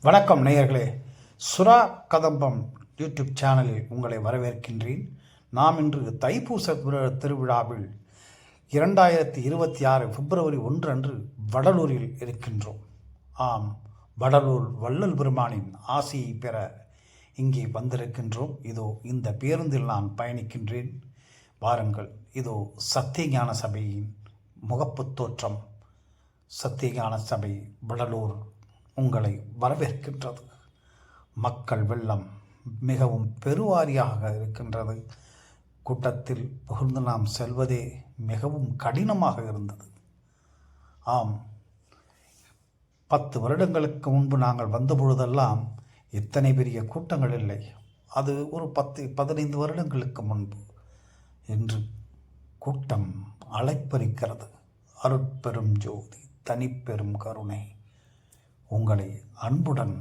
வணக்கம் நேயர்களே, சுறா கதம்பம் யூடியூப் சேனலில் உங்களை வரவேற்கின்றேன். நாம் இன்று தைப்பூச திருவிழாவில் 2026 பிப்ரவரி 1 அன்று வடலூரில் இருக்கின்றோம். ஆம், வடலூர் வள்ளல் பெருமானின் ஆசியை பெற இங்கே வந்திருக்கின்றோம். இதோ இந்த பேருந்தில் நான் பயணிக்கின்றேன். வாருங்கள், இதோ சத்தியஞான சபையின் முகப்பு தோற்றம். சத்தியஞான சபை வடலூர் உங்களை வரவேற்கின்றது. மக்கள் வெள்ளம் மிகவும் பெருவாரியாக இருக்கின்றது. கூட்டத்தில் புகுந்து நாம் செல்வதே மிகவும் கடினமாக இருந்தது. ஆம், 10 வருடங்களுக்கு முன்பு நாங்கள் வந்தபொழுதெல்லாம் இத்தனை பெரிய கூட்டங்கள் இல்லை. அது ஒரு 10-15 வருடங்களுக்கு முன்பு. இன்று கூட்டம் அலைப்பறிக்கிறது. அருட்பெரும் ஜோதி, தனிப்பெரும் கருணை உங்களை அன்புடன்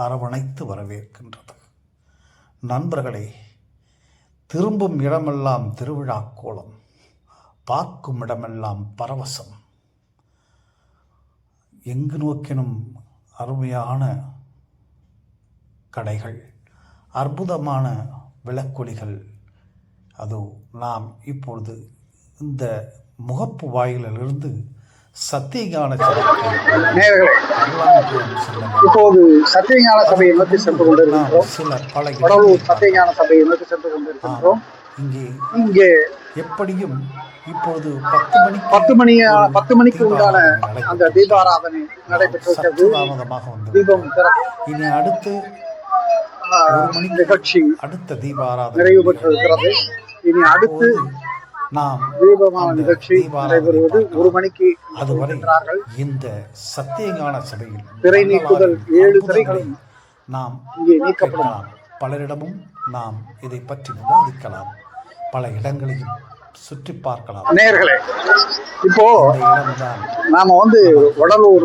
அரவணைத்து வரவேற்கின்றது. நண்பர்களே, திரும்பும் இடமெல்லாம் திருவிழா கோலம், பார்க்கும் இடமெல்லாம் பரவசம். எங்கு நோக்கினும் அருமையான கடைகள், அற்புதமான விளக்கொலிகள். அதோ நாம் இப்பொழுது இந்த முகப்பு வாயிலிருந்து சத்தியஞான இப்போது சத்தியஞான சபையை நோக்கி சென்று கொண்டிருக்கிறோம். வடலூர் சத்தியஞான சபையை நோக்கி சென்று கொண்டிருக்கின்றோம். இங்கே எப்படியும் இப்பொழுது 10 மணிக்கு உண்டான அந்த தீபாராதனை நடைபெற்றிருக்கிறது. தீபம் இனி அடுத்து நிகழ்ச்சி அடுத்த தீபாராதனை நிறைவு பெற்றிருக்கிறது. இனி அடுத்து நாம் தீபமான நிகழ்ச்சி நடைபெறுவது 1 மணிக்கு. அதுவரை இந்த சத்தியஞான சபையில் திரை நீக்குதல் 7 திரைகளும் நாம் இங்கே நீக்கப்படலாம். பலரிடமும் நாம் இதை பற்றி விவாதிக்கலாம். பல இடங்களையும் சுற்றி பார்க்கலாம். நேயர்களே, இப்போ நாம வடலூர்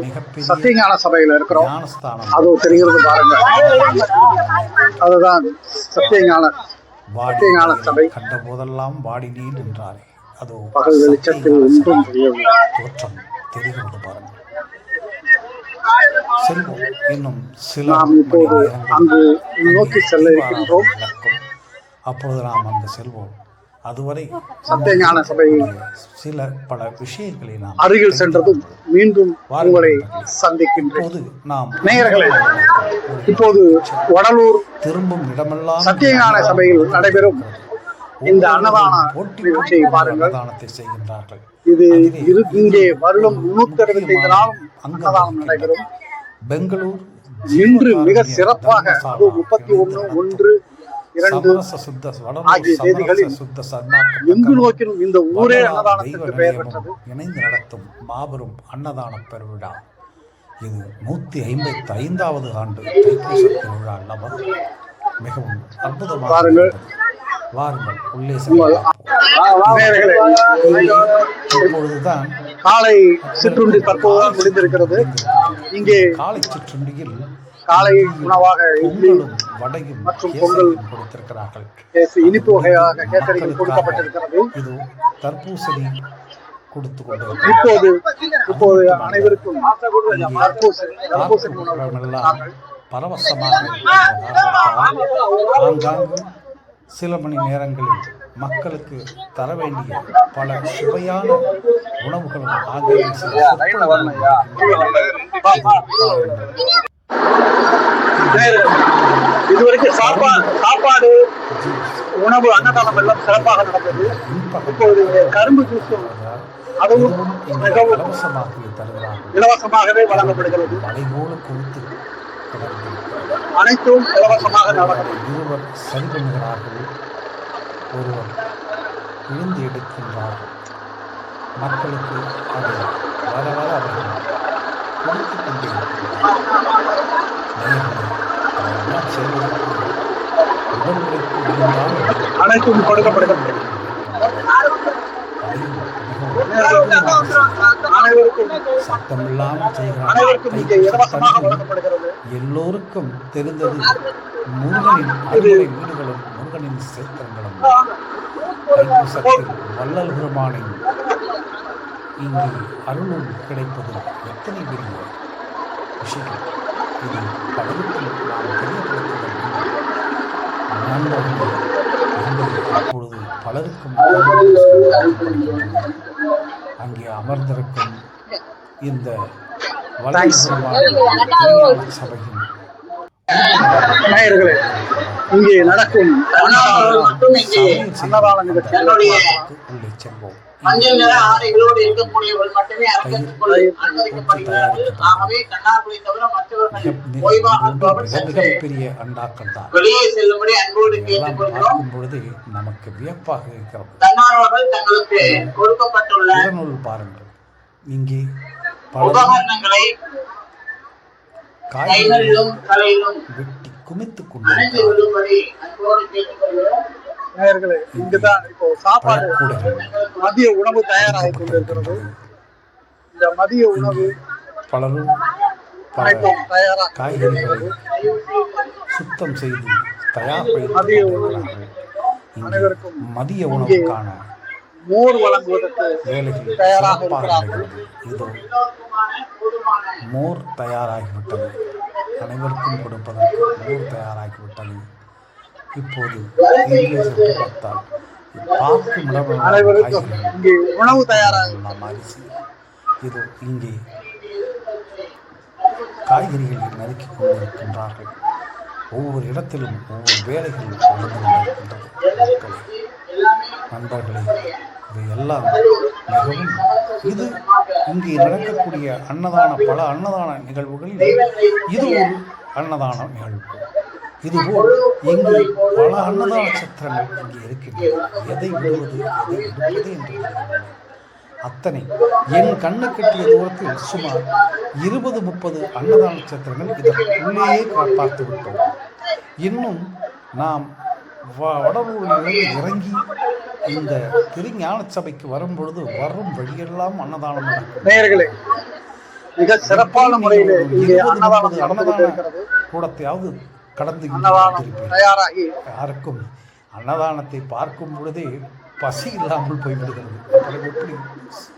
சத்தியஞான சபையில இருக்கிறோம். அது தெரிகிறது பாருங்க. அதுதான் சத்தியஞான சபை. கண்ட போதெல்லாம் வாடினேன் என்றாரே, அதோ பகல் வெளிச்சத்தில் ஒன்றும் தோற்றம் தெரிகிறது பாருங்கள். செல்வோம். இன்னும் சில நாம் இப்போது அங்கு நோக்கி செல்ல இருக்கின்றோம். அப்பொழுது நாம் அங்கு செல்வோம். அதுவரை சத்தியஞான சபை சில பல விஷயங்களை நாம் அருகில் சென்றதும் மீண்டும் உங்களை சந்திக்கின்றோம். நாம் நேயர்களே, இப்போது வடலூர் திரும்பும் இடமெல்லாம் சத்தியஞான சபையில் நடைபெறும் இந்த அன்னதான நிகழ்ச்சியை பாருங்கள். செய்கின்றார்கள். இது இங்கே வருடம் 365 நாளும் அன்னதானம் நடைபெறும். பெங்களூர் இன்று மிக சிறப்பாக 31, 1, 2 ஆகிய தேதிகளில் எங்கு நோக்கினும் இந்த ஊரே அன்னதானத்திற்கு பெயர் பெற்றது. இணைந்து நடத்தும் மாபெரும் அன்னதான பெருவிழா. இது 155வது ஆண்டு தைப்பூச திருவிழா அல்லவா? மிகவும் அற்புதமாக. வாருங்கள், உள்ளே இப்பொழுதுதான் காலை சிற்றுண்டி தற்போது முடிந்திருக்கிறது. இங்கே காலை சிற்றுண்டியில் காலை உணவாக இட்லியும் வடையும் மற்றும் பொங்கல் கொடுத்திருக்கிறார்கள். இனிப்பு வகையாக கேசரிகள் கொடுக்கப்பட்டிருக்கிறது. இது தர்பூசணி கொடுத்து கொண்டு இப்போது அனைவருக்கும் பரவசமாக ஆங்காங்கு சில மணி நேரங்களில் மக்களுக்கு தர வேண்டிய பல சுவையான உணவுகளும் இதுவரைக்கும் சாப்பாடு உணவு அன்னதானம் எல்லாம் சிறப்பாக நடந்தது. இப்போது கரும்பு ஜூஸும் அதுவும் மிகவும் இலவசமாகவே வழங்கப்படுகிறது. அனைத்தும் இலவசமாக நடக்கும். இருவர் சரி பண்ணுகிறார்கள், ஒருவர் விழுந்து எடுக்கின்றார்கள். மக்களுக்கு அது வர வர அவர்கள் கொடுத்து கொண்டே அனைத்தும் கொடுக்கப்படுகிறது. எல்லோருக்கும் தெரிந்தது முருகனின் வீடுகளும் முருகனின் சேத்திரங்களும். வள்ளல் பெருமானின் இங்கு அருளும் கிடைப்பது எத்தனை பெரிய விஷயம். இது பலருக்கும் நாம் தெரியப்படுத்துவதற்கு நண்பர்களே, இப்பொழுது பலருக்கும் அறிமுகப்படுத்தப்படுகின்றன. அங்கே அமர்ந்திருக்கும் இந்த வளர்ச்சியான சபையின் நேயர்களே, இங்கே நடக்கும் அன்னதான நிகழ்ச்சிகளுடைய உள்ளே செல்வோம். மஞ்சள் நிற ஆடைகளோடு இருக்கக்கூடியவர்கள் மட்டுமே அரங்கத்துக்குள் அனுமதிக்கப்படுகிறார்கள். ஆகவே கண்ணார்களை தவிர மற்றவர்கள் ஓய்வாக மிகப்பெரிய அண்டாக்கள் தான். வெளியே செல்லும்படி அன்போடு கேட்டுக்கொள்கிறோம். பார்க்கும் பொழுது நமக்கு வியப்பாக இருக்கிறது. தன்னார்வர்கள் தங்களுக்கு கொடுக்கப்பட்டுள்ள இதனுள் பாருங்கள், இங்கே உபகரணங்களை கைகளிலும் தலையிலும் வெட்டி குமித்துக் அணிந்து கொண்டு கொள்ளும்படி அன்போடு கேட்டுக்கொள்கிறோம். நேயர்களே, இங்குதான் இப்போ சாப்பாடு மதிய உணவு தயாராகி கொண்டிருக்கிறது. இந்த மதிய உணவு பலரும் அனைத்தும் தயாராக காய்கறிகளை சுத்தம் செய்து தயார் மதிய அனைவருக்கும் மதிய உணவுக்கான மோர் வழங்குவதற்கு வேலைகள் தயாராக சிறப்பாக இருக்கிறார்கள். நடக்கிறது. இதோ மோர் தயாராகிவிட்டது. அனைவருக்கும் கொடுப்பதற்கு மோர் தயாராகிவிட்டது. இப்போது இங்கே சென்று பார்த்தால் பார்க்கும் அனைவருக்கும் இங்கே உணவு தயாராக நாம் அரிசி இதோ இங்கே காய்கறிகளை நறுக்கிக் கொண்டிருக்கின்றார்கள். ஒவ்வொரு இடத்திலும் ஒவ்வொரு வேலைகள் நடந்து கொண்டிருக்கின்றது. நண்பர்களே, இவையெல்லாம் மிகவும் இது இங்கே நடக்கக்கூடிய பல அன்னதான நிகழ்வுகளில் இது ஒரு அன்னதான நிகழ்வு. இதுபோல் இங்கு பல அன்னதான சத்திரங்கள் இங்கே இருக்கின்றன. எதை விடுவது எதை எடுப்பது என்று தெரியவில்லை. அத்தனை என் கண்ணு கட்டிய தூரத்தில் சுமார் 20-30 அன்னதான சத்திரங்கள் இதற்குள்ளேயே பார்த்து விட்டோம். இன்னும் நாம் வடலூரிலிருந்து இறங்கி இந்த திருஞான சபைக்கு வரும் பொழுது வரும் வழியெல்லாம் அன்னதானம் நடக்கும். நேயர்களே, மிக சிறப்பான முறையில் இங்கே அன்னதான கூடத்தையாவது கடந்து தயாராகி யாருக்கும் அன்னதானத்தை பார்க்கும் பொழுதே பசி இல்லாமல் போய்விடுகிறது. அப்புறம் எப்படி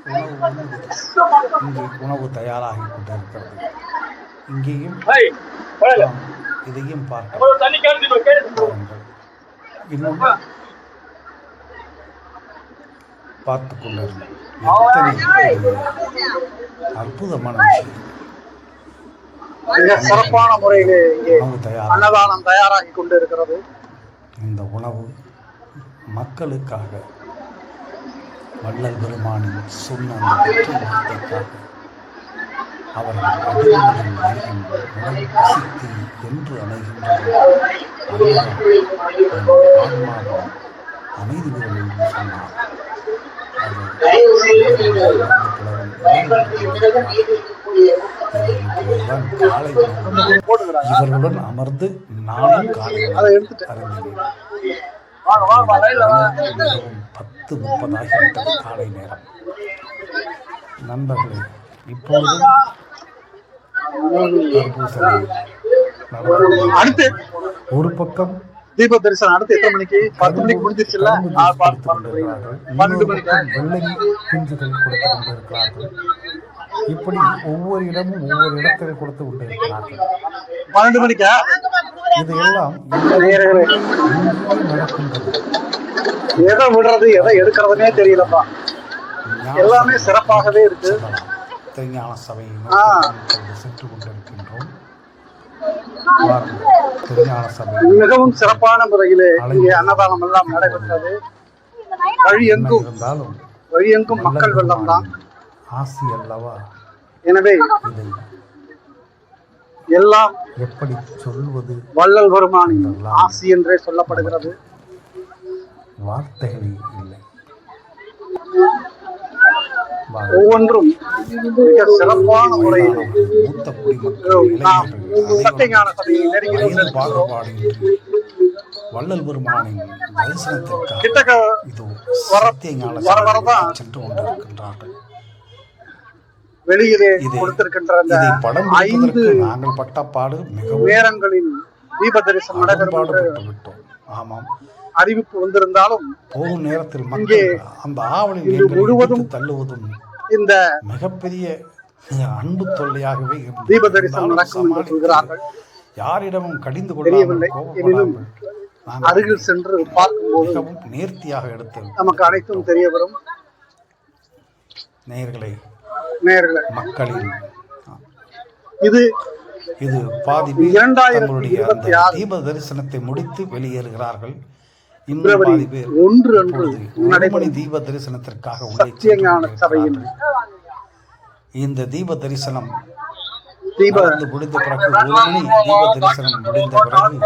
உணவு உண்ணுவது? இங்கே உணவு தயாராகி கொண்டிருக்கிறது. இங்கேயும் இதையும் பார்க்க இன்னும் பார்த்து கொண்டிருந்தோம். எத்தனை அற்புதமான விஷயம். மிக சிறப்பான முறையிலே உணவு அன்னதானம் தயாராகி கொண்டிருக்கிறது. இந்த உணவு மக்களுக்காக வள்ளல் பெருமானின் சொன்ன அந்த வெற்றி வார்த்தைக்காக அவர்கள் அடிமையின் வரையும் உணவு பசித்து என்று அணைகின்றது. ஆன்மாவும் அமைதி பெறும் என்று சொன்னார். இவர்களுடன் அமர்ந்து நானும் காலையில் அறிந்தேன். 10:30 ஆகிவிட்டது காலை நேரம். நண்பர்களே, இப்பொழுது அடுத்து ஒரு பக்கம் தீப தரிசனம் அடுத்து எத்தனை மணிக்கு? 10 மணிக்கு முடிஞ்சிருச்சுல்ல? 12 மணிக்கு வெள்ளை பிஞ்சுகள் கொடுத்து கொண்டிருக்கிறார்கள். இப்படி ஒவ்வொரு இடமும் ஒவ்வொரு இடத்தில் கொடுத்து கொண்டிருக்கிறார்கள். 12 மணிக்கா? இது எல்லாம் நடக்கின்றது. எதை விடுறது எதை எடுக்கிறதுனே தெரியலப்பா. எல்லாமே சிறப்பாகவே இருக்கு. திருஞான சபையை சென்று கொண்டிருக்கின்றோம். திருஞான சபை மிகவும் சிறப்பான முறையிலே இங்கே அன்னதானம் எல்லாம் நடைபெற்றது. வழியெங்கும் மக்கள் வெள்ளம் தான். ஆசி அல்லவா? எனவே எல்லாம் எப்படி சொல்வது? வள்ளல் பெருமானின் ஆசி என்றே சொல்லப்படுகிறது. வார்த்தைகளே இல்லை. ஒவ்வொன்றும் மிக சிறப்பான முறையில் நாம் சத்தியஞான சபையை நெருங்கி வள்ளல் பெருமானின் தரிசனத்திற்காக கிட்டக்க வரதான் சென்று கொண்டிருக்கின்றார்கள். வெளியிலே கொடுத்திருக்கின்ற அந்த 5 நாங்கள் பட்டப்பாடு நேரங்களில் தீப தரிசனம் நடைபெறும். ஆமாம், அறிவிப்பு வந்திருந்தாலும் போகும் நேரத்தில் மக்கள் அந்த ஆவலில் முழுவதும் தள்ளுவதும் இந்த மிகப்பெரிய அன்பு தொல்லையாகவே தீப தரிசனம் நடக்கும் என்று சொல்கிறார்கள். யாரிடமும் கடிந்து தெரியவில்லை. கொள்ளாமல் எனினும் அருகில் சென்று பார்க்கும்போது மிகவும் நேர்த்தியாக எடுத்து நமக்கு அனைத்தும் தெரிய வரும். நேயர்களே, மக்களின் இது பாதி பேர் தங்களுடைய 2026 தீப தரிசனத்தை முடித்து வெளியேறுகிறார்கள். பிப்ரவரி 1 அன்று நடைபெறும் தீப தரிசனத்திற்காக சத்தியஞான சபையின் இந்த தீப தரிசனம் தீப முடிந்த பிறகு 1 மணி தீப தரிசனம் முடிந்த பிறகு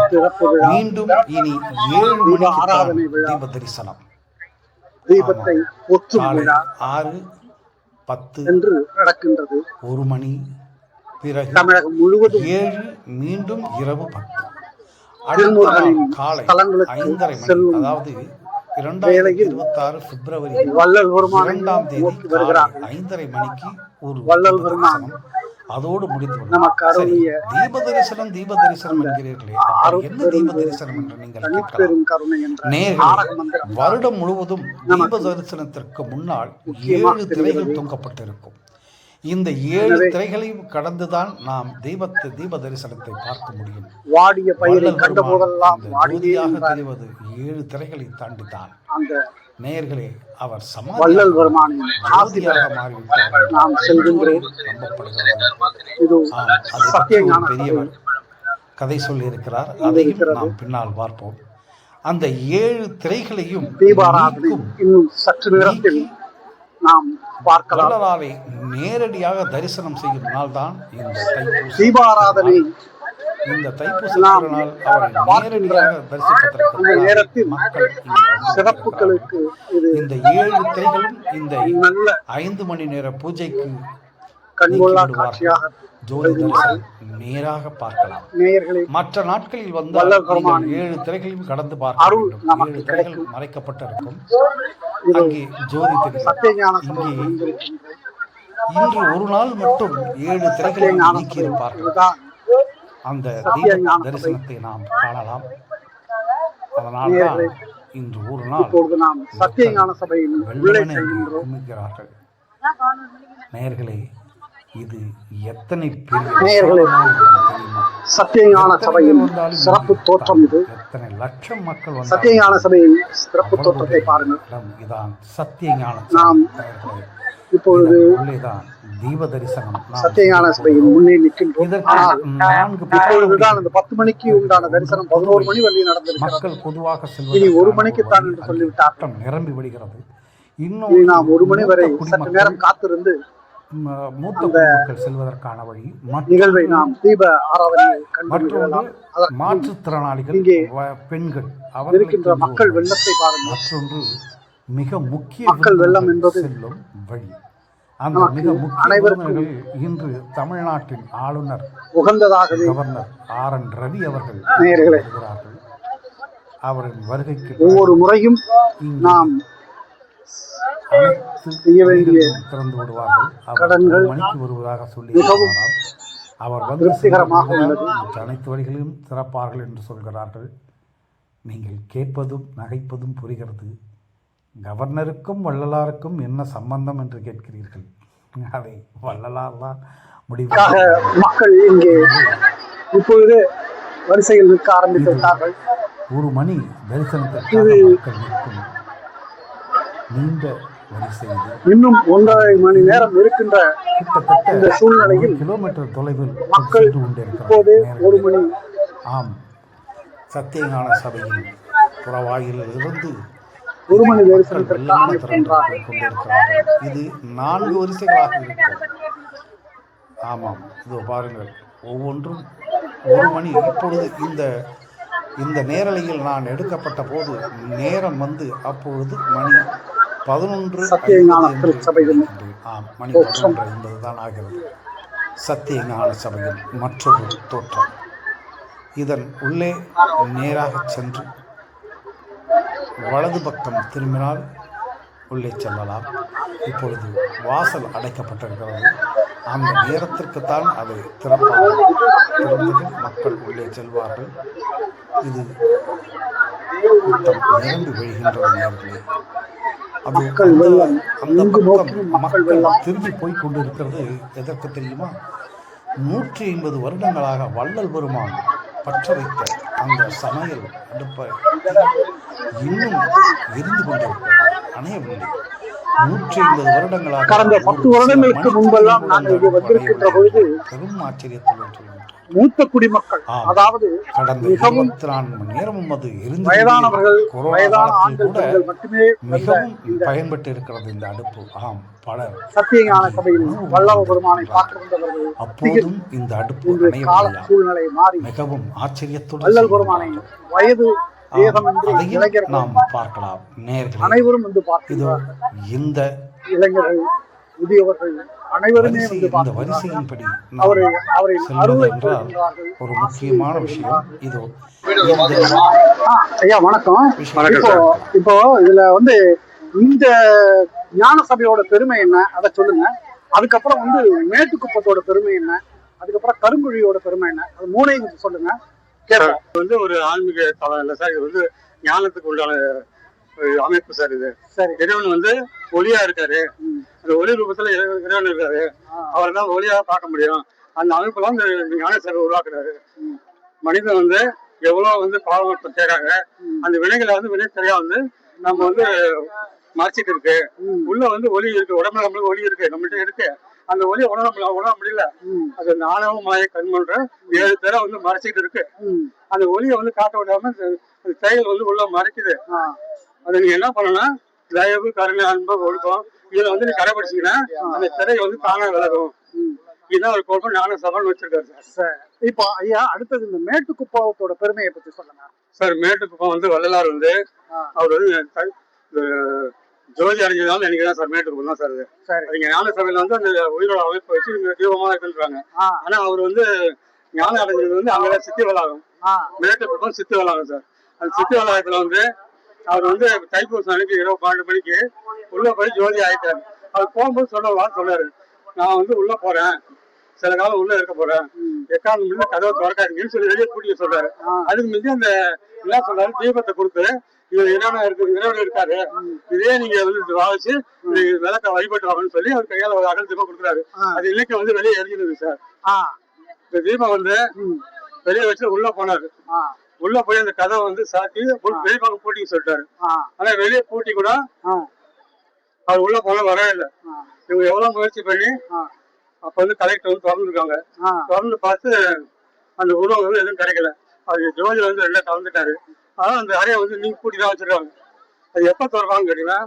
மீண்டும் இனி 7 மணி ஆராதனை தீப தரிசனம். தீபத்தை ஒற்றும் விழா 6:10 என்று நடக்கின்றது. 1 மணி பிறகு தமிழகம் முழுவதும் 7 மீண்டும் இரவு 10. திருமுருகனின் காலை ஸ்தலங்களுக்கு 5:30 மணி, செல்லும் அதாவது 2026 பிப்ரவரி வள்ளல் பெருமானை 2ஆம் தேதி நோக்கி வருகிறார்கள். 5:30 மணிக்கு ஒரு வள்ளல் பெருமான் அதோடு முடித்து நமக்கு அருளிய தீப தரிசனம் என்கிறீர்களே, என்ன தீப தரிசனம் என்று நீங்கள் தனிப்பெரும் கருணை என்ற நேயர்களே, வருடம் முழுவதும் தீப தரிசனத்திற்கு முன்னால் 7 திரைகள் தொங்கப்பட்டிருக்கும். இந்த 7 திரைகளையும் கடந்துதான் நாம் தீப தரிசனத்தை பார்க்க முடியும். வாடிய பயிரை கண்ட போதெல்லாம் ஜோதியாக தெரிவது 7 திரைகளை தாண்டித்தான். அந்த நேயர்களே, அவர் வள்ளல் பெருமானின் ஜோதியாக மாறிவிட்டார். நாம் செல்கின்றோம். இது சத்தியஞான பெரியவர் கதை சொல்லி இருக்கிறார். அதையும் நாம் பின்னால் பார்ப்போம். அந்த 7 திரைகளையும் தீபாராதனை இன்னும் சற்று நேரத்தில் நாம் பார்க்கலாம். வள்ளலாரை நேரடியாக தரிசனம் செய்யும் நாள் தான் இந்த தைப்பூச தீபாராதனை. இந்த தைப்பூச திருநாள் அவரை நேரடியாக தரிசிப்பதற்கு நேரத்தில் மக்கள் சிறப்புகளுக்கு இந்த 7 திரைகளும் இந்த நல்ல 5 மணி நேர பூஜைக்கு கண்கொள்ளா காட்சியாக ஜோதி தரிசனம் நேராக பார்க்கலாம். நேயர்களே, மற்ற நாட்களில் வந்தால் 7 திரைகளையும் கடந்து பார்க்க வேண்டும். 7 திரைகள் மறைக்கப்பட்டிருக்கும். அங்கே ஜோதி சத்தியஞான தெரியும். இங்கே இன்று ஒரு நாள் மட்டும் 7 திரைகளை நீக்கியிருப்பார்கள். அந்த தீப தரிசனத்தை நாம் காணலாம். அதனால்தான் இன்று ஒரு நாள் நாம் சத்தியஞான சபையில் வெள்ளமணிக்கிறார்கள். நேயர்களே, இது எத்தனை சத்தியஞான சபையின் சிறப்பு தோற்றம். இது எத்தனை லட்சம் மக்கள் வந்து சத்தியஞான சபையின் சிறப்பு தோற்றத்தை பாருங்கள். இதான் சத்தியஞான. நாம் இப்பொழுது தீப தரிசனம் சத்தியஞான சபையின் முன்னே நிற்கின்றோம். இப்பொழுதுதான் அந்த 10 மணிக்கு உண்டான தரிசனம் 11 மணி வரை நடந்திருக்கிறது. மக்கள் பொதுவாக இனி 1 மணிக்குத்தான் என்று சொல்லிவிட்டார். நிரம்பி விடுகிறது. இன்னும் நாம் 1 மணி வரை சற்று நேரம் காத்திருந்து மூத்த மக்கள் செல்வதற்கான வழி நிகழ்வை நாம் தீப ஆராதனையை மற்றொன்று மாற்றுத்திறனாளிகள், பெண்கள், இருக்கின்ற மக்கள் வெள்ளத்தை பாருங்கள். மற்றொன்று மிக முக்கிய மக்கள் வெள்ளம் என்பது செல்லும் வழி. அந்த மிக முக்கிய இன்று தமிழ்நாட்டின் ஆளுநர் உகந்ததாகவே கவர்னர் RN ரவி அவர்கள் வருகிறார்கள். அவரின் வருகைக்கு ஒவ்வொரு முறையும் நாம் செய்ய வேண்டிய திறந்து விடுவார்கள். கடன்கள் மணிக்கு வருவதாக சொல்லி மிகவும் அவர் வந்து திருப்திகரமாக உள்ளது. அனைத்து வழிகளிலும் திறப்பார்கள் என்று சொல்கிறார்கள். நீங்கள் கேட்பதும் நகைப்பதும் புரிகிறது. கவர்னருக்கும் வள்ளலாருக்கும் என்ன சம்பந்தம் என்று கேட்கிறீர்கள். அதை வள்ளலார் தான் முடிவு. மக்கள் இங்கே இப்பொழுது வரிசையில் நிற்க ஆரம்பித்து விட்டார்கள். 1 மணி தரிசனத்திற்காக மக்கள் நிற்கும் நீண்ட வரிசை. இன்னும் 1.5 மணி நேரம் இருக்கின்ற இந்த சூழ்நிலையில் கிலோமீட்டர் தொலைவில் மக்கள் இப்போது 1 மணி சத்தியஞான சபையின் புறவாயிலில் இருந்து 1 மணி தரிசனத்திற்காக கொண்டிருக்கிறார்கள். இது 4 வரிசைகளாக இருக்கும். ஆமாம், இதோ பாருங்கள், ஒவ்வொன்றும் 1 மணி. இப்பொழுது இந்த நேரலையில் நான் எடுக்கப்பட்ட போது நேரம் வந்து அப்பொழுது மணி 11 மணி 11 என்பதுதான் ஆகிறது. சத்தியஞான சபையின் மற்றொரு தோற்றம். இதன் உள்ளே நேராக சென்று வலது பக்கம் திரும்பினால் உள்ளே செல்லலாம். இப்பொழுது வாசல் அடைக்கப்பட்டிருக்கிறது. அந்த நேரத்திற்குத்தான் அதை திறந்தது. மக்கள் உள்ளே செல்வார்கள். இது கூட்டம் நிரம்பி விழுகின்றது. நேர்களே, அது மக்கள் வெள்ளம், அந்த எங்கு பக்கம் நோக்கியும் மக்கள் மக்கள் வெள்ளம். திரும்பி போய் கொண்டிருக்கிறது எதற்கு தெரியுமா? 150 வருடங்களாக வள்ளல் பெருமான் பற்ற வைத்த அந்த சமையல் அடுப்பை இன்னும் எரிந்து கொண்டிருக்கிறது, அணையவில்லை. 150 வருடங்களாக கடந்த 10 வருடங்களுக்கு முன்பெல்லாம் நாங்கள் இங்கே வந்திருக்கின்ற பொழுது பெரும் ஆச்சரியத்துடன் சொல்கின்றோம். மூத்த குடிமக்கள், அதாவது கடந்த மிகவும் 24 மணி நேரமும் அது எரிந்து வயதானவர்கள், கொரோனா வயதான காலத்தில் ஆண்கள், கூட பெண்கள் மட்டுமே மிகவும் பயன்பட்டு இருக்கிறது இந்த அடுப்பு. பலர் சத்தியஞான சபையில் வல்லவ பெருமானை பார்த்திருந்தவர்கள் அப்போதும் இந்த அடுப்பு கால சூழ்நிலை மாறி மிகவும் ஆச்சரியத்துடன் வள்ளல் பெருமானை வயது அதையும் நாம் பார்க்கலாம். நேயர்களே, அனைவரும் வந்து பார்க்கிறார். இந்த இளைஞர்கள், முதியவர்கள் அனைவருமே வந்து இந்த வரிசையின்படி அவரை அருளை என்றால் ஒரு முக்கியமான விஷயம் இதோ. ஐயா வணக்கம். இப்போ இதுல வந்து இந்த ஞான சபையோட பெருமை என்ன, அதை சொல்லுங்க. அதுக்கப்புறம் வந்து மேட்டுக்குப்பத்தோட பெருமை என்ன, அதுக்கப்புறம் கருங்குழியோட பெருமை என்ன, அது மூணையும் கொஞ்சம் சொல்லுங்க. வந்து ஒரு ஆன்மீக தலம் இல்லை சார், இது வந்து ஞானத்துக்கு உண்டான அமைப்பு சார். இது சரி, இறைவன் வந்து ஒளியா இருக்காரு, அந்த ஒளி ரூபத்துல இறைவன் இருக்காரு, அவரை தான் ஒளியா பார்க்க முடியும். அந்த அமைப்புலாம் இந்த ஞான சபை உருவாக்குறாரு. மனிதன் வந்து எவ்வளவு வந்து பாவம் செய்றாங்க, அந்த வினைகளை வந்து வினை சரியா வந்து நம்ம வந்து மறைச்சிட்டு இருக்கு. உள்ள வந்து ஒளி இருக்கு, உடம்புல நம்மளுக்கு ஒளி இருக்கு, நம்மள்ட்ட இருக்கு. அந்த ஒளியை உணர முடியல. அது நாணவம் மாய கண்மன்ற 7 பேரை வந்து மறைச்சிட்டு இருக்கு. அந்த ஒளியை வந்து காட்ட விடாம அந்த செயல் வந்து உள்ள மறைக்குது. அதை நீங்க என்ன பண்ணணும், தயவு, கருணை, அன்பு, ஒழுக்கம், இதுல வந்து நீ கடைபிடிச்சீங்கன்னா அந்த திரை வந்து தானா விலகும். இதுதான் ஒரு கோபம் ஞான சபைன்னு வச்சிருக்காரு சார். இப்போ ஐயா, அடுத்தது இந்த மேட்டுக்குப்பத்தோட பெருமையை பத்தி சொல்லுங்க சார். மேட்டுக்குப்பம் வந்து வள்ளலார் வந்து அவர் வந்து ஜோதி அடைஞ்சதாலும் எனக்கு தான் சார் மேட்டுக்குப்பம் தான் சார். இங்க ஞான சபையில வந்து அந்த உயிரோட அமைப்பை வச்சு தீபமா இருக்குன்றாங்க. ஆனா அவர் வந்து ஞானம் அடைஞ்சது வந்து அங்கதான் சித்தி வளாகம், மேட்டுக்குப்பம் சித்தி வளாகம் சார். அந்த சித்தி வளாகத்துல வந்து அவர் வந்து தைப்பூசம் அன்னைக்கு இரவு 12 மணிக்கு உள்ள போய் ஜோதி ஆயிட்டாரு. அவர் போகும்போது சொன்னாரு, நான் வந்து உள்ள போறேன், சில காலம் உள்ள இருக்க போறேன், 8ஆம் மணி கதவை திறக்காதீங்கன்னு சொல்லி வெளியே கூட்டிட்டு சொல்றாரு. அதுக்கு முந்தி அந்த என்ன சொல்றாரு, தீபத்தை கொடுத்து இவர் இறைவன் இருக்காரு, இதே நீங்க வந்து வாசிச்சு விளக்க வழிபட்டு வாங்கன்னு சொல்லி அவர் கையால ஒரு அகல் தீபம் கொடுக்குறாரு. அது இன்னைக்கு வந்து வெளியே எரிஞ்சிருது சார். இந்த தீபம் வந்து வெளியே வச்சு உள்ள போனாரு. உள்ள போய் அந்த கதவை வந்து சாத்தி வெளியே பக்கம் பூட்டின்னு சொல்லிட்டாரு. ஆனா வெளியே பூட்டி கூட அவர் உள்ள போன வரவே இல்லை. இவங்க எவ்வளவு முயற்சி பண்ணி அப்ப வந்து கலெக்டர் வந்து திறந்துருக்காங்க. திறந்து பார்த்து அந்த உருவம் வந்து எதுவும் கிடைக்கல. அது ஜோதியில வந்து எல்லாம் கலந்துட்டாரு. ஆனா அந்த அறையை வந்து நீங்க பூட்டி தான் வச்சிருக்காங்க. அது எப்ப திறப்பாங்கன்னு கேட்டீங்கன்னா,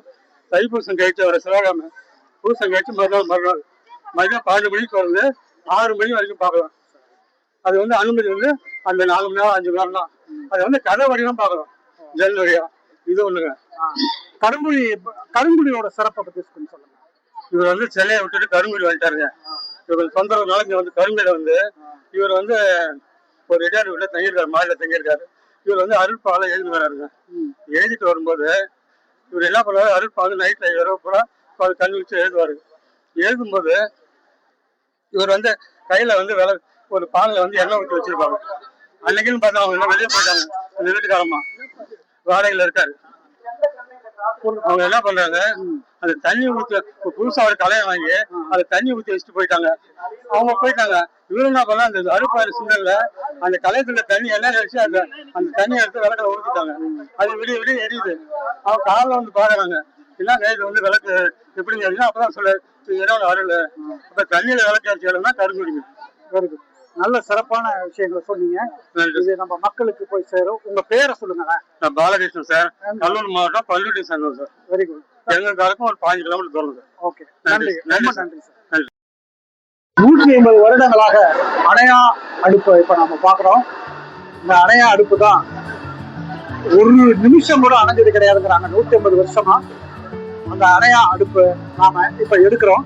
தைப்பூசம் கழிச்சு வர சிவகாம பூசம் கழிச்சு மறுநாள் மதியம் 12 மணிக்கு திறந்து 6 மணி வரைக்கும் பார்க்கலாம். அது வந்து அனுமதி வந்து அந்த 4 மணி நேரம் 5 மணி நேரம் தான். அது வந்து கதை வரையும் பார்க்கலாம், ஜெல் வழியா. இது ஒண்ணுங்க. கருங்குழியோட சிறப்பை பத்தி சொல்லுங்க. இவர் வந்து சிலையை விட்டுட்டு கருங்குழி வந்துட்டாருங்க. இவர் சொந்த நாளைக்கு வந்து கருங்குழியில வந்து இவர் வந்து ஒரு இடையாறு வீட்டுல தங்கியிருக்காரு, மாநில தங்கியிருக்காரு. இவர் வந்து அருட்பாலை எழுதி வராருங்க. எழுதிட்டு வரும்போது இவர் என்ன பண்ணுவாரு, அருட்பாலை நைட்ல இரவு பூரா கண் வச்சு எழுதுவாரு. எழுதும்போது இவர் வந்து கையில வந்து ஒரு பானையில வந்து எண்ணெய் ஊற்றி வச்சிருப்பாங்க. அன்னைக்குன்னு பார்த்தா அவங்க என்ன வெளியே போயிட்டாங்க. அந்த வீட்டுக்காரம்மா வாடகையில இருக்காரு. அவங்க என்ன பண்றாங்க, அந்த தண்ணி ஊற்றி புதுசா ஒரு கலையை வாங்கி அதை தண்ணி ஊற்றி வச்சுட்டு போயிட்டாங்க. அவங்க போயிட்டாங்க. இவரு என்ன பண்ணா, அந்த அருப்பாறு சிந்தன்ல அந்த கலையத்துல தண்ணி எல்லாம் வச்சு அந்த தண்ணி எடுத்து விளக்குல ஊற்றிட்டாங்க. அது விடிய எரியுது. அவங்க காலைல வந்து பாக்குறாங்க, என்ன நேற்று வந்து விளக்கு எப்படிங்க எரியும். அப்பதான் சொல்ல இடம் அருள். அப்ப தண்ணியில விளக்கு அரிச்சு கருங்குடிங்க வருது. நல்ல சிறப்பான விஷயங்களை சொன்னீங்க. இது நம்ம மக்களுக்கு போய் சேரும். உங்க பேரை சொல்லுங்க. நான் பாலகிருஷ்ணன் சார், கல்லூர் மாவட்டம் பள்ளுட்டி சங்கம் சார். Very good. எங்க காலக்கும் ஒரு 15 கிலோமீட்டர் தூரம் சார். ஓகே, நன்றி நன்றி சார். 150 வருடங்களாக அணையா அடுப்பு இப்ப நம்ம பாக்குறோம். இந்த அணையா அடுப்பு தான் ஒரு நிமிஷம் கூட அணைஞ்சது கிடையாதுங்கிறாங்க. 150 வருஷமா அந்த அணையா அடுப்பு நாம இப்ப எடுக்கிறோம்.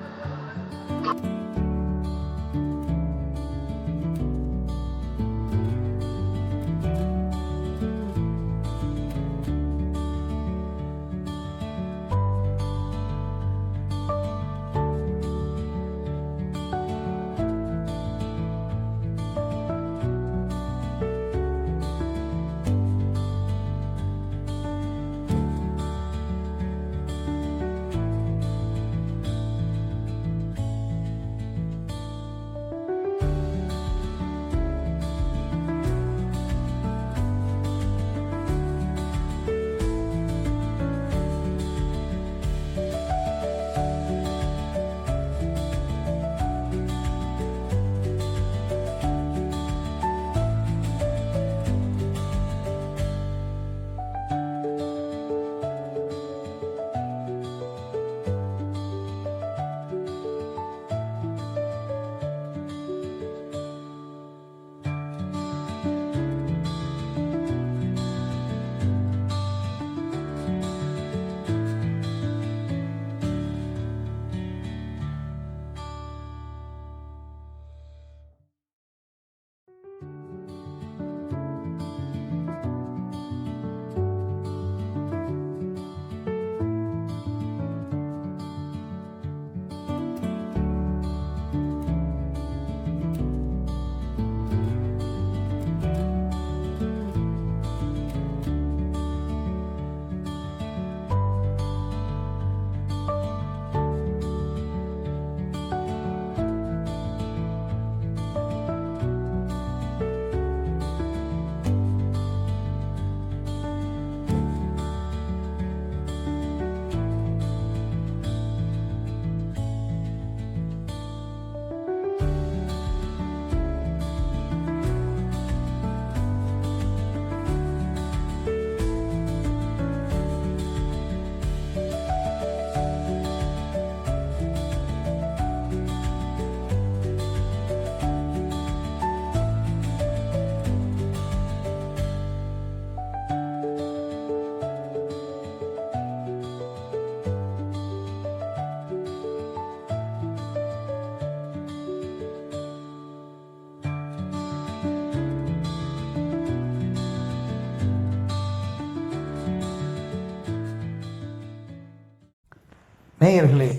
நேயர்களே,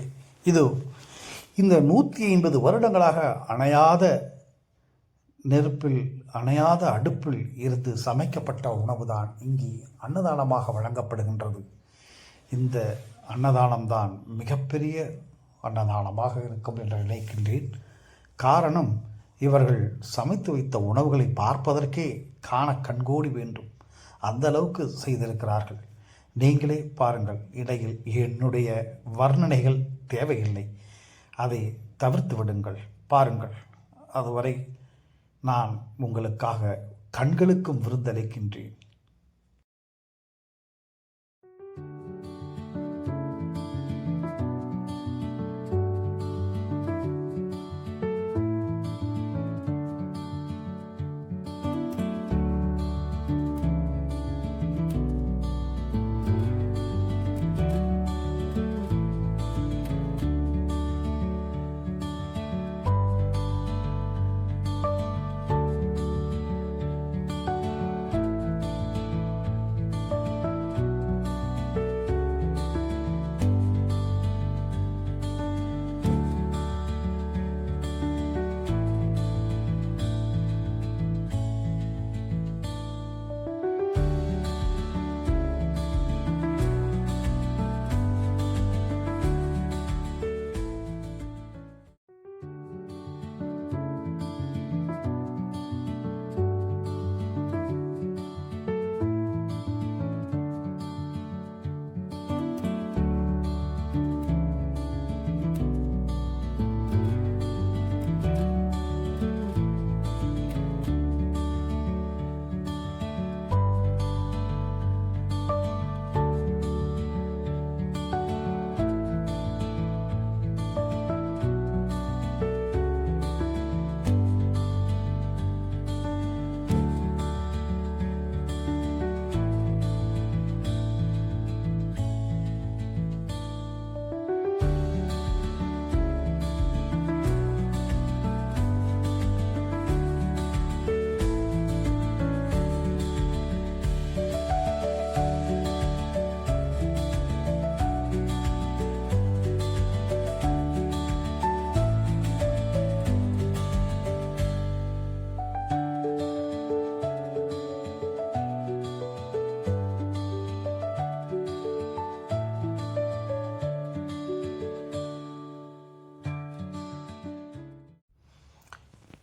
இது இந்த 150 வருடங்களாக அணையாத நெருப்பில், அணையாத அடுப்பில் இருந்து சமைக்கப்பட்ட உணவுதான் இங்கே அன்னதானமாக வழங்கப்படுகின்றது. இந்த அன்னதானம்தான் மிகப்பெரிய அன்னதானமாக இருக்கும் என்று நினைக்கின்றேன். காரணம், இவர்கள் சமைத்து வைத்த உணவுகளை பார்ப்பதற்கே காண கண்கோடி வேண்டும். அந்த அளவுக்கு செய்திருக்கிறார்கள். நீங்களே பாருங்கள். இடையில் என்னுடைய வர்ணனைகள் தேவையில்லை, அதை தவிர்த்து விடுங்கள். பாருங்கள். அதுவரை நான் உங்களுக்காக கண்களுக்கும் விருந்தளிக்கின்றேன்.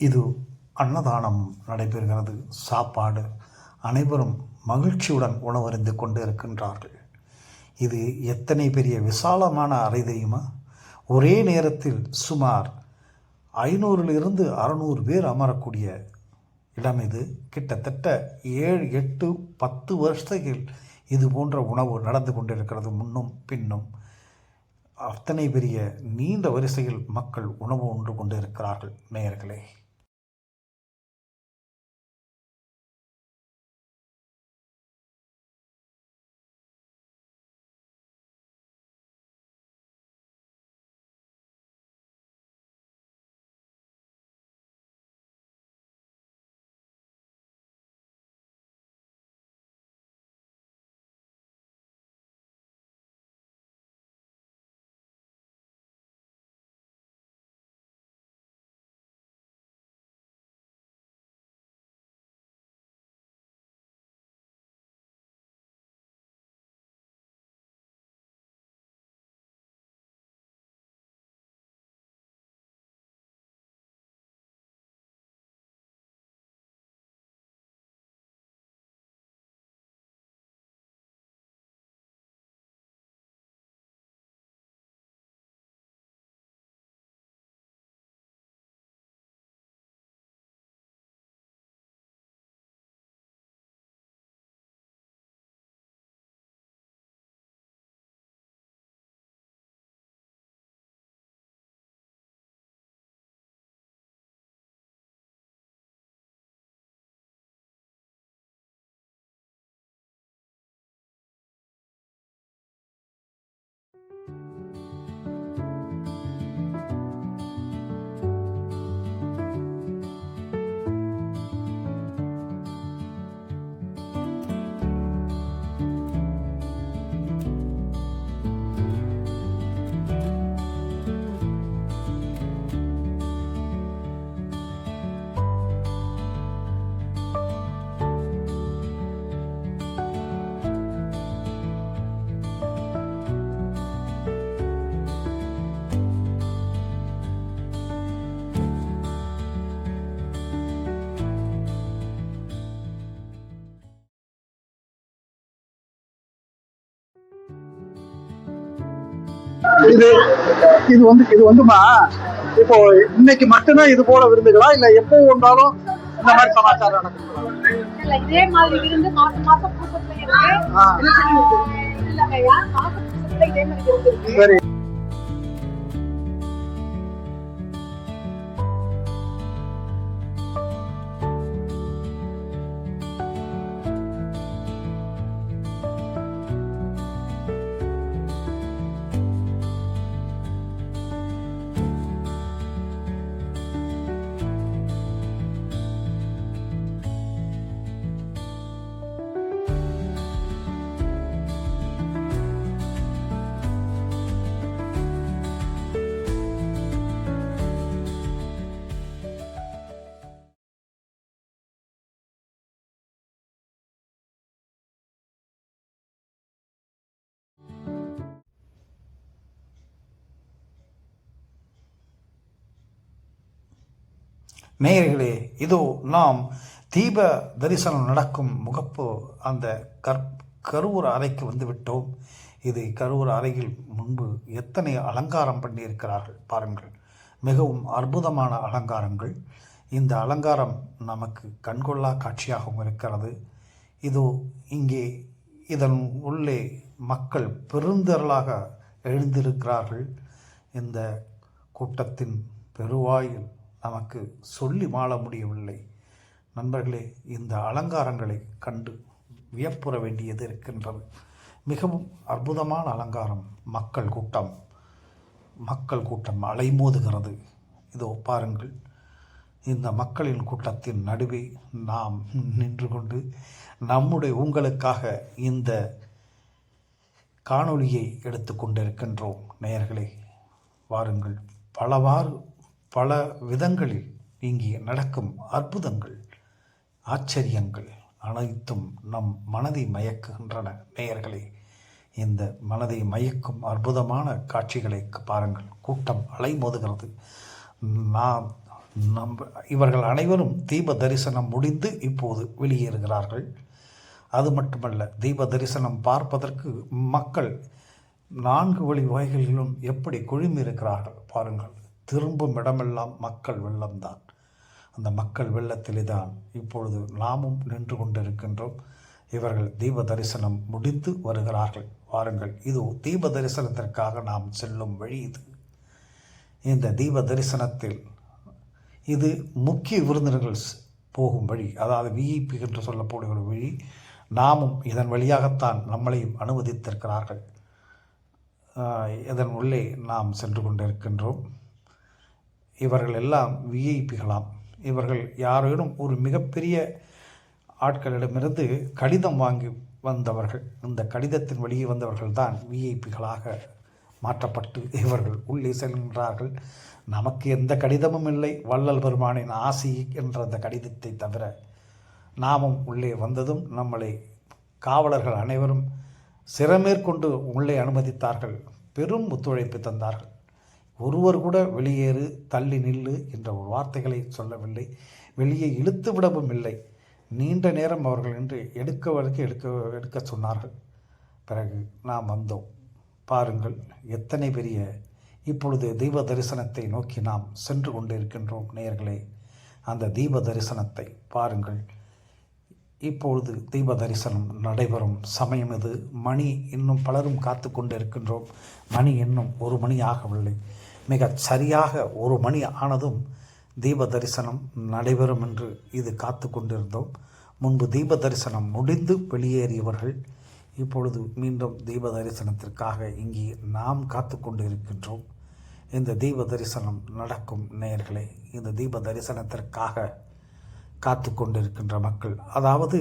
இது அன்னதானம் நடைபெறுகிறது. சாப்பாடு, அனைவரும் மகிழ்ச்சியுடன் உணவருந்து கொண்டு இருக்கின்றார்கள். இது எத்தனை பெரிய விசாலமான அறை தெரியுமா? ஒரே நேரத்தில் சுமார் 500 600 பேர் அமரக்கூடிய இடம் இது. கிட்டத்தட்ட 7 8 10 வருஷத்தில் இது போன்ற உணவு நடந்து கொண்டிருக்கிறது. முன்னும் பின்னும் அத்தனை பெரிய நீண்ட வரிசையில் மக்கள் உணவு உண்டு கொண்டு இருக்கிறார்கள். நேயர்களே, இது வந்துமா இப்போ இன்னைக்கு மட்டும்தான் இது போல விருந்துகளா இல்ல எப்போ வந்தாலும் இந்த மாதிரி சமாச்சாரம் நடக்குங்களா? இதே மாதிரி விருந்து மாசம் மாசம் பூசத்துல இல்லைங்கய்யா, மாசம் பூசத்துல இதே மாதிரி விருந்து இருக்கு. சரி. நேயர்களே, இதோ நாம் தீப தரிசனம் நடக்கும் முகப்பு அந்த கருவூர அறைக்கு வந்துவிட்டோம். இது கருவூர அறையில் முன்பு எத்தனை அலங்காரம் பண்ணியிருக்கிறார்கள் பாருங்கள். மிகவும் அற்புதமான அலங்காரங்கள். இந்த அலங்காரம் நமக்கு கண்கொள்ளா காட்சியாகவும் இருக்கிறது. இதோ இங்கே இதன் உள்ளே மக்கள் பெருந்திரளாக எழுந்திருக்கிறார்கள். இந்த கூட்டத்தின் பெருவாயில் நமக்கு சொல்லி மாள முடியவில்லை. நண்பர்களே, இந்த அலங்காரங்களை கண்டு வியப்புற வேண்டியது இருக்கின்றது. மிகவும் அற்புதமான அலங்காரம். மக்கள் கூட்டம் அலைமோதுகிறது. இதோ பாருங்கள், இந்த மக்களின் கூட்டத்தின் நடுவே நாம் நின்று கொண்டு உங்களுக்காக இந்த காணொளியை எடுத்து கொண்டிருக்கின்றோம். நேயர்களே, வாருங்கள். பல விதங்களில் இங்கே நடக்கும் அற்புதங்கள், ஆச்சரியங்கள் அனைத்தும் நம் மனதை மயக்குகின்றன. நேயர்களே, இந்த மனதை மயக்கும் அற்புதமான காட்சிகளை பாருங்கள். கூட்டம் அலைமோதுகிறது. இவர்கள் அனைவரும் தீப தரிசனம் முடிந்து இப்போது வெளியேறுகிறார்கள். அது மட்டுமல்ல, தீப தரிசனம் பார்ப்பதற்கு மக்கள் 4 வழி வாய்களிலும் எப்படி குழுமி இருக்கிறார்கள் பாருங்கள். திரும்பும் இடமெல்லாம் மக்கள் வெள்ளம்தான். அந்த மக்கள் வெள்ளத்திலே தான் இப்பொழுது நாமும் நின்று கொண்டிருக்கின்றோம். இவர்கள் தீப தரிசனம் முடிந்து வருகிறார்கள். வாருங்கள், இது தீப தரிசனத்திற்காக நாம் செல்லும் வழி. இந்த தீப தரிசனத்தில் இது முக்கிய விருந்தினர்கள் போகும் வழி, அதாவது விஐபி என்று சொல்லக்கூடிய ஒரு வழி. நாமும் இதன் வழியாகத்தான் நம்மளையும் அனுமதித்திருக்கிறார்கள். இதன் உள்ளே நாம் சென்று கொண்டிருக்கின்றோம். இவர்கள் எல்லாம் விஐபிகளாம். இவர்கள் யாரேனும் ஒரு மிகப்பெரிய ஆட்களிடமிருந்து கடிதம் வாங்கி வந்தவர்கள். இந்த கடிதத்தின் வழியே வந்தவர்கள் தான் விஐபிகளாக மாற்றப்பட்டு இவர்கள் உள்ளே செல்கின்றார்கள். நமக்கு எந்த கடிதமும் இல்லை, வள்ளல் பெருமானின் ஆசி என்ற அந்த கடிதத்தை தவிர. நாமும் உள்ளே வந்ததும் நம்மளை காவலர்கள் அனைவரும் சிரமேற்கொண்டு உள்ளே அனுமதித்தார்கள். பெரும் ஒத்துழைப்பு தந்தார்கள். ஒருவர் கூட வெளியேறு, தள்ளி நில்லு என்ற ஒரு வார்த்தைகளை சொல்லவில்லை. வெளியே இழுத்து விடவும் இல்லை. நீண்ட நேரம் அவர்கள் நின்று எடுக்க சொன்னார்கள். பிறகு நாம் வந்தோம். பாருங்கள், எத்தனை பெரிய இப்பொழுது தீப தரிசனத்தை நோக்கி நாம் சென்று கொண்டிருக்கின்றோம். நேயர்களே, அந்த தீப தரிசனத்தை பாருங்கள். இப்பொழுது தீப தரிசனம் நடைபெறும் சமயம் இது. மணி இன்னும் பலரும் காத்து கொண்டிருக்கின்றோம். மணி இன்னும் 1 மணி ஆகவில்லை. மிக சரியாக 1 மணி ஆனதும் தீப தரிசனம் நடைபெறும் என்று இது காத்து கொண்டிருந்தோம். முன்பு தீப தரிசனம் முடிந்து வெளியேறியவர்கள் இப்பொழுது மீண்டும் தீப தரிசனத்திற்காக இங்கே நாம் காத்து கொண்டு இருக்கின்றோம். இந்த தீப தரிசனம் நடக்கும் நேயர்களே, இந்த தீப தரிசனத்திற்காக காத்து கொண்டிருக்கின்ற மக்கள், அதாவது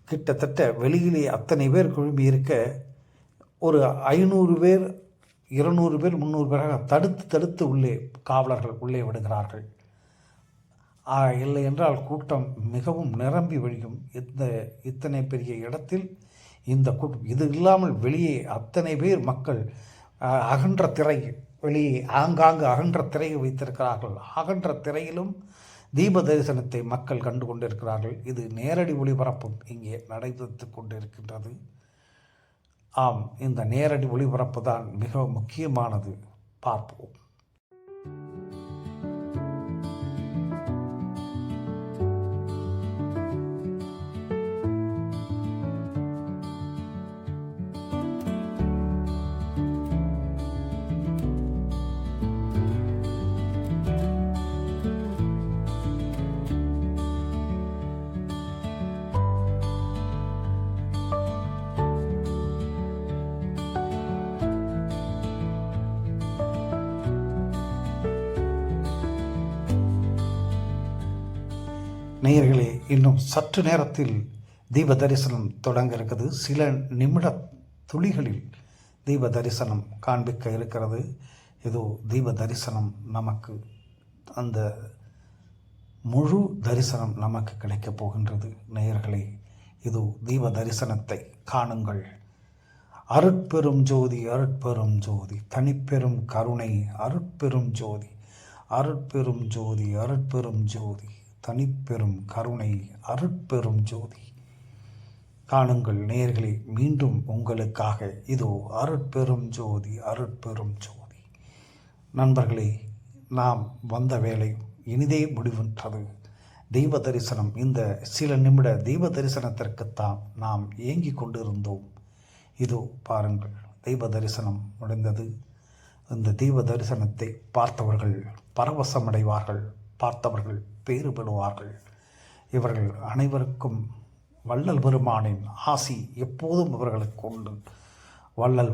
கிட்டத்தட்ட வெளியிலே அத்தனை பேர் குழுமி இருக்க ஒரு 500 பேர் 200 பேர் 300 பேராக தடுத்து உள்ளே காவலர்கள் உள்ளே விடுகிறார்கள். இல்லை என்றால் கூட்டம் மிகவும் நிரம்பி வழியும். இத்தனை பெரிய இடத்தில் இந்த கூட்டம், இது இல்லாமல் வெளியே அத்தனை பேர் மக்கள் அகன்ற திரை, வெளியே ஆங்காங்கு அகன்ற திரையை வைத்திருக்கிறார்கள். அகன்ற திரையிலும் தீப தரிசனத்தை மக்கள் கண்டு கொண்டிருக்கிறார்கள். இது நேரடி ஒளிபரப்பும் இங்கே நடைபெற்று கொண்டிருக்கின்றது. ஆம், இந்த நேரடி ஒளிபரப்பு தான் மிக முக்கியமானது. பார்ப்போம். நேயர்களே, இன்னும் சற்று நேரத்தில் தீப தரிசனம் தொடங்க இருக்குது. சில நிமிட துளிகளில் தீப தரிசனம் காண்பிக்க இருக்கிறது. இதோ தீப தரிசனம் நமக்கு, அந்த முழு தரிசனம் நமக்கு கிடைக்கப் போகின்றது. நேயர்களே, இதோ தீப தரிசனத்தை காணுங்கள். அருட்பெரும் ஜோதி, அருட்பெரும் ஜோதி, தனிப்பெரும் கருணை, அருட்பெரும் ஜோதி, அருட்பெரும் ஜோதி, அருட்பெரும் ஜோதி, தனிப்பெரும் கருணை, அருட்பெரும் ஜோதி. காணுங்கள் நேயர்களே, மீண்டும் உங்களுக்காக இதோ அருட்பெரும் ஜோதி, அருட்பெரும் ஜோதி. நண்பர்களே, நாம் வந்த வேலை இனிதே முடிவுற்றது. தெய்வ தரிசனம், இந்த சில நிமிட தெய்வ தரிசனத்திற்குத்தான் நாம் ஏங்கி கொண்டிருந்தோம். இதோ பாருங்கள், தெய்வ தரிசனம் முடிந்தது. இந்த தெய்வ தரிசனத்தை பார்த்தவர்கள் பரவசமடைவார்கள், பார்த்தவர்கள் பேறு பெறுவார்கள். இவர்கள் அனைவருக்கும் வள்ளல் பெருமானின் ஆசி எப்போதும் இவர்களுக்கு உண்டு. வள்ளல்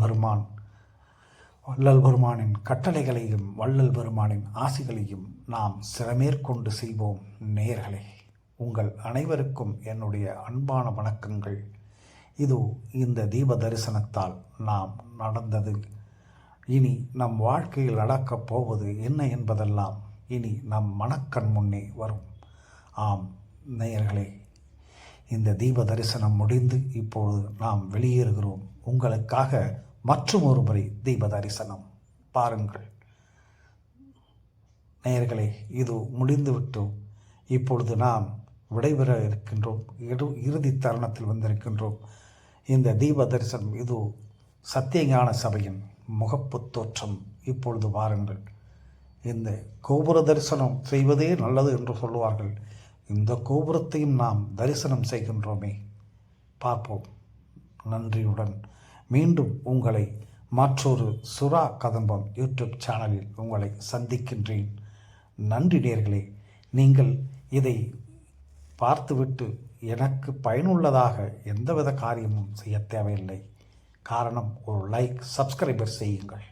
பெருமானின் கட்டளைகளையும் வள்ளல் பெருமானின் ஆசிகளையும் நாம் சிறமேற்கொண்டு செய்வோம். நேயர்களே, உங்கள் அனைவருக்கும் என்னுடைய அன்பான வணக்கங்கள். இது இந்த தீப தரிசனத்தால் நாம் நடந்தது. இனி நம் வாழ்க்கையில் நடக்கப் போவது என்ன என்பதெல்லாம் இனி நம் மனக்கண் முன்னே வரும். ஆம் நேயர்களே, இந்த தீப தரிசனம் முடிந்து இப்பொழுது நாம் வெளியேறுகிறோம். உங்களுக்காக மற்றும் ஒரு முறை தீப தரிசனம் பாருங்கள். நேயர்களே, இது முடிந்துவிட்டு இப்பொழுது நாம் விடைபெற இருக்கின்றோம். இறுதி தருணத்தில் வந்திருக்கின்றோம். இந்த தீப தரிசனம் இது சத்தியஞான சபையின் முகப்பு தோற்றம். இப்பொழுது பாருங்கள். இந்த கோபுர தரிசனம் செய்வதே நல்லது என்று சொல்லுவார்கள். இந்த கோபுரத்தையும் நாம் தரிசனம் செய்கின்றோமே. பார்ப்போம். நன்றியுடன் மீண்டும் உங்களை மற்றொரு சுறா கதம்பம் யூடியூப் சேனலில் உங்களை சந்திக்கின்றேன். நன்றி நேயர்களே. நீங்கள் இதை பார்த்துவிட்டு எனக்கு பயனுள்ளதாக எந்தவித காரியமும் செய்ய தேவையில்லை. காரணம், ஒரு லைக், சப்ஸ்கிரைபர் செய்யுங்கள்.